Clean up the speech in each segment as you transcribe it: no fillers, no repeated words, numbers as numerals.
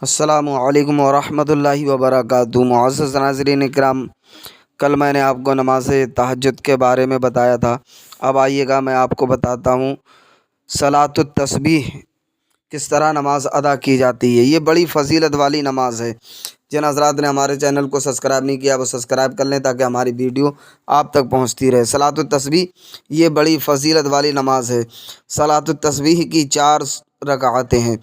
السلام علیکم ورحمۃ اللہ وبرکاتہ۔ معزز ناظرین اکرام، کل میں نے آپ کو نماز تہجد کے بارے میں بتایا تھا۔ اب آئیے گا میں آپ کو بتاتا ہوں صلاۃ التسبیح کس طرح نماز ادا کی جاتی ہے۔ یہ بڑی فضیلت والی نماز ہے۔ جن حضرات نے ہمارے چینل کو سبسکرائب نہیں کیا وہ سبسکرائب کر لیں تاکہ ہماری ویڈیو آپ تک پہنچتی رہے۔ صلاۃ التسبیح یہ بڑی فضیلت والی نماز ہے۔ صلاۃ التسبیح کی 4 رکعتیں ہیں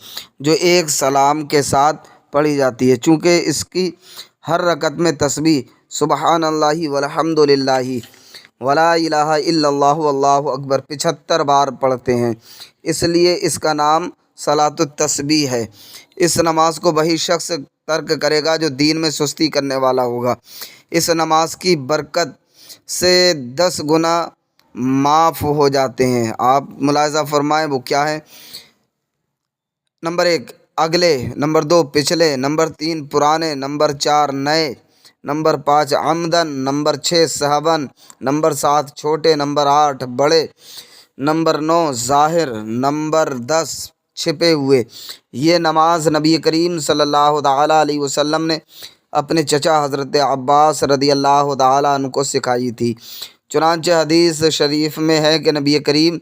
جو ایک سلام کے ساتھ پڑھی جاتی ہے۔ چونکہ اس کی ہر رکعت میں تسبیح سبحان اللہ والحمد للہ ولا الہ الا اللہ واللہ اکبر 75 بار پڑھتے ہیں، اس لیے اس کا نام صلاۃ التسبیح ہے۔ اس نماز کو وہی شخص ترک کرے گا جو دین میں سستی کرنے والا ہوگا۔ اس نماز کی برکت سے 10 گنا معاف ہو جاتے ہیں۔ آپ ملاحظہ فرمائیں وہ کیا ہے؟ نمبر 1 اگلے، نمبر 2 پچھلے، نمبر 3 پرانے، نمبر 4 نئے، نمبر 5 عمدن، نمبر 6 سہون، نمبر 7 چھوٹے، نمبر 8 بڑے، نمبر 9 ظاہر، نمبر 10 چھپے ہوئے۔ یہ نماز نبی کریم صلی اللہ تعالیٰ علیہ وسلم نے اپنے چچا حضرت عباس رضی اللہ تعالیٰ عنہ کو سکھائی تھی۔ چنانچہ حدیث شریف میں ہے کہ نبی کریم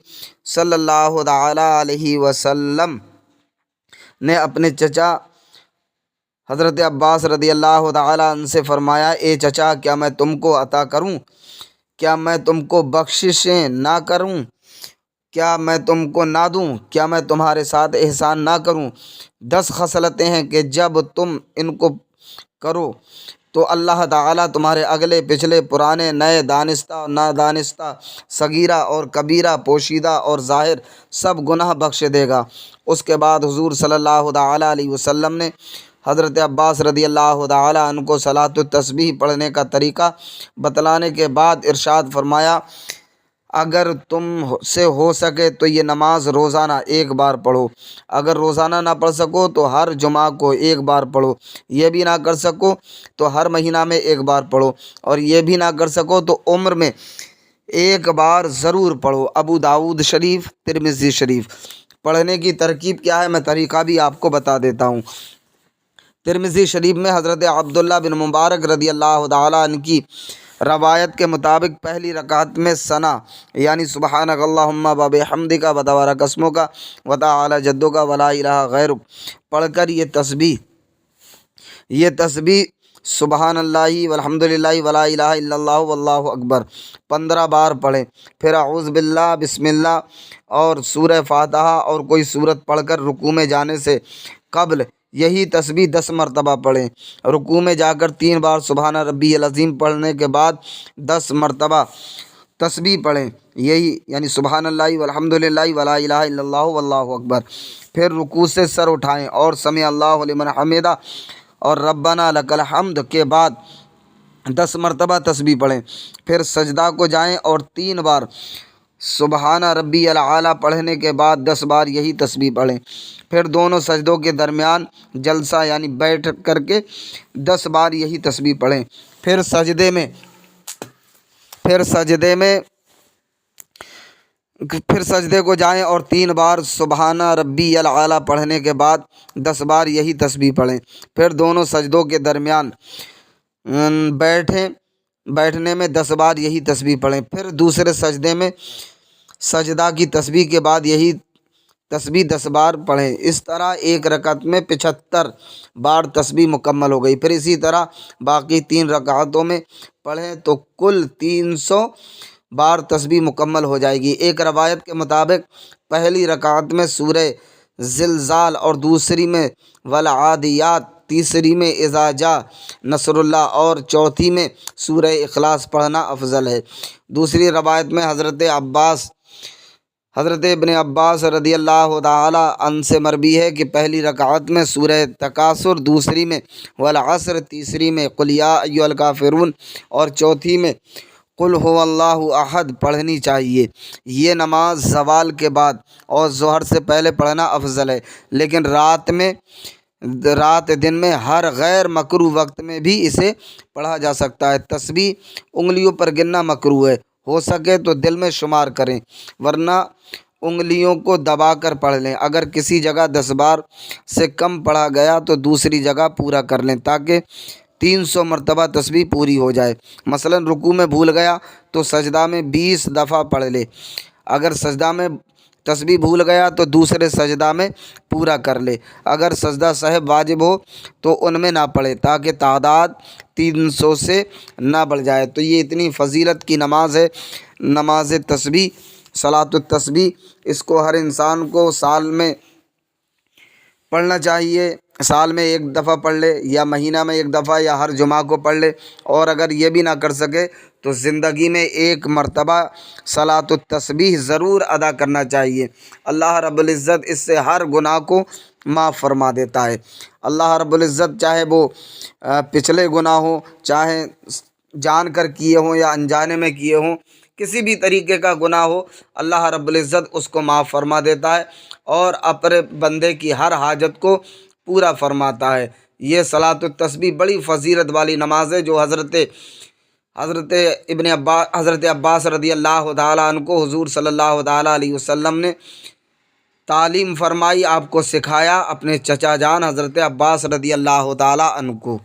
صلی اللہ تعالیٰ علیہ وسلم نے اپنے چچا حضرت عباس رضی اللہ تعالیٰ عنہ سے فرمایا، اے چچا، کیا میں تم کو عطا کروں؟ کیا میں تم کو بخششیں نہ کروں؟ کیا میں تم کو نہ دوں؟ کیا میں تمہارے ساتھ احسان نہ کروں؟ 10 خصلتیں ہیں کہ جب تم ان کو کرو تو اللہ تعالیٰ تمہارے اگلے پچھلے پرانے نئے دانستہ نادانستہ صغیرہ اور کبیرہ پوشیدہ اور ظاہر سب گناہ بخش دے گا۔ اس کے بعد حضور صلی اللہ تعالیٰ علیہ وسلم نے حضرت عباس رضی اللہ تعالیٰ عنہ کو صلاۃ التسبیح پڑھنے کا طریقہ بتلانے کے بعد ارشاد فرمایا، اگر تم سے ہو سکے تو یہ نماز روزانہ 1 بار پڑھو۔ اگر روزانہ نہ پڑھ سکو تو ہر جمعہ کو 1 بار پڑھو۔ یہ بھی نہ کر سکو تو ہر مہینہ میں 1 بار پڑھو، اور یہ بھی نہ کر سکو تو عمر میں 1 بار ضرور پڑھو۔ ابو داؤد شریف، ترمذی شریف۔ پڑھنے کی ترکیب کیا ہے؟ میں طریقہ بھی آپ کو بتا دیتا ہوں۔ ترمذی شریف میں حضرت عبداللہ بن مبارک رضی اللہ تعالیٰ عنہ کی روایت کے مطابق پہلی رکعت میں ثنا یعنی سبحانک اللہم و بحمدک و تبارک اسمک و تعالی جدک ولا الہ غیرک پڑھ کر یہ تسبیح سبحان اللہ والحمد للہ ولا الہ الا اللہ واللہ اکبر 15 بار پڑھیں۔ پھر اعوذ باللہ، بسم اللہ اور سورہ فاتحہ اور کوئی سورت پڑھ کر رکوع میں جانے سے قبل یہی تسبیح 10 مرتبہ پڑھیں۔ رکوع میں جا کر 3 بار سبحان ربی العظیم پڑھنے کے بعد 10 مرتبہ تسبیح پڑھیں، یہی یعنی سبحان اللہ والحمد للہ ولا الہ الا اللہ واللہ اکبر۔ پھر رکوع سے سر اٹھائیں اور سمع اللہ لمن حمدہ اور ربنا لک الحمد کے بعد 10 مرتبہ تسبیح پڑھیں۔ پھر سجدہ کو جائیں اور 3 بار سبحان ربی الاعلیٰ پڑھنے کے بعد 10 بار یہی تسبیح پڑھیں۔ پھر دونوں سجدوں کے درمیان جلسہ یعنی بیٹھ کر کے 10 بار یہی تسبیح پڑھیں۔ پھر سجدے کو جائیں اور 3 بار سبحان ربی الاعلیٰ پڑھنے کے بعد 10 بار یہی تسبیح پڑھیں۔ پھر دونوں سجدوں کے درمیان بیٹھنے میں 10 بار یہی تسبیح پڑھیں۔ پھر دوسرے سجدے میں سجدہ کی تسبیح کے بعد یہی تسبیح 10 بار پڑھیں۔ اس طرح ایک رکعت میں 75 بار تسبیح مکمل ہو گئی۔ پھر اسی طرح باقی 3 رکعتوں میں پڑھیں تو کل 300 بار تسبیح مکمل ہو جائے گی۔ ایک روایت کے مطابق پہلی رکعت میں سورہ زلزال اور دوسری میں والعادیات، تیسری میں اذا جاء نصر اللہ اور چوتھی میں سورہ اخلاص پڑھنا افضل ہے۔ دوسری روایت میں حضرت ابن عباس رضی اللہ تعالیٰ عنہ سے مروی ہے کہ پہلی رکعت میں سورہ تکاثر، دوسری میں والعصر، تیسری میں قل یا ایھا الکافرون اور چوتھی میں قل ھو اللہ احد پڑھنی چاہیے۔ یہ نماز زوال کے بعد اور ظہر سے پہلے پڑھنا افضل ہے، لیکن رات دن میں ہر غیر مکروہ وقت میں بھی اسے پڑھا جا سکتا ہے۔ تسبیح انگلیوں پر گننا مکروہ ہے، ہو سکے تو دل میں شمار کریں، ورنہ انگلیوں کو دبا کر پڑھ لیں۔ اگر کسی جگہ 10 بار سے کم پڑھا گیا تو دوسری جگہ پورا کر لیں تاکہ 300 مرتبہ تسبیح پوری ہو جائے۔ مثلا رکوع میں بھول گیا تو سجدہ میں 20 دفعہ پڑھ لے۔ اگر سجدہ میں تسبیح بھول گیا تو دوسرے سجدہ میں پورا کر لے۔ اگر سجدہ صاحب واجب ہو تو ان میں نہ پڑھے تاکہ تعداد 300 سے نہ بڑھ جائے۔ تو یہ اتنی فضیلت کی نماز ہے، نماز تسبیح، صلاۃ التسبیح۔ اس کو ہر انسان کو سال میں پڑھنا چاہیے۔ سال میں ایک دفعہ پڑھ لے یا مہینہ میں ایک دفعہ یا ہر جمعہ کو پڑھ لے، اور اگر یہ بھی نہ کر سکے تو زندگی میں ایک مرتبہ صلاۃ التسبیح ضرور ادا کرنا چاہیے۔ اللہ رب العزت اس سے ہر گناہ کو معاف فرما دیتا ہے۔ اللہ رب العزت چاہے وہ پچھلے گناہ ہوں، چاہے جان کر کیے ہوں یا انجانے میں کیے ہوں، کسی بھی طریقے کا گناہ ہو، اللہ رب العزت اس کو معاف فرما دیتا ہے اور اپنے بندے کی ہر حاجت کو پورا فرماتا ہے۔ یہ صلاۃ التسبیح بڑی فضیلت والی نماز ہے جو حضرت عباس رضی اللہ تعالیٰ عنہ کو حضور صلی اللہ تعالیٰ علیہ وسلم نے تعلیم فرمائی، آپ کو سکھایا، اپنے چچا جان حضرت عباس رضی اللہ تعالیٰ عنہ کو۔